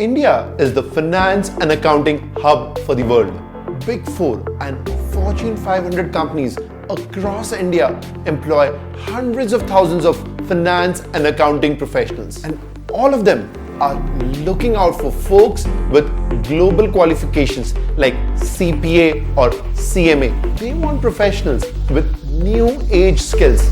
India is the finance and accounting hub for the world. Big Four and Fortune 500 companies across India employ hundreds of thousands of finance and accounting professionals. And all of them are looking out for folks with global qualifications like CPA or CMA. They want professionals with new age skills.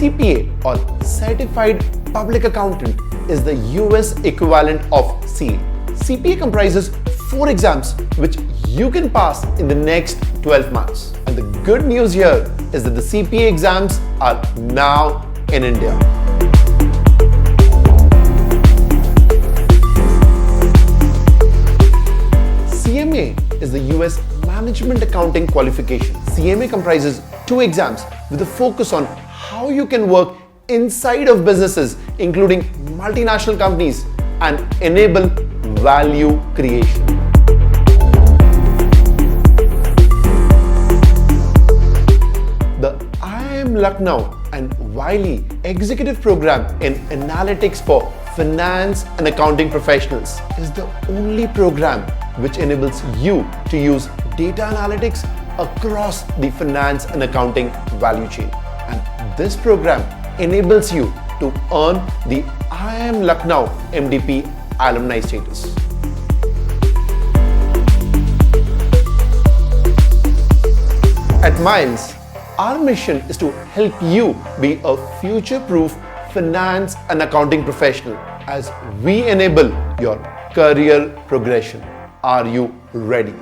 CPA or Certified Public Accountant is the US equivalent of CA. CPA comprises 4 exams which you can pass in the next 12 months. And the good news here is that the CPA exams are now in India. CMA is the US Management Accounting qualification. CMA comprises 2 exams with a focus on how you can work inside of businesses, including multinational companies, and enable value creation. The IIM Lucknow and Wiley Executive Program in Analytics for Finance and Accounting Professionals is the only program which enables you to use data analytics across the finance and accounting value chain. And this program enables you to earn the IIM Lucknow MDP alumni status. At Minds, our mission is to help you be a future-proof finance and accounting professional as we enable your career progression. Are you ready?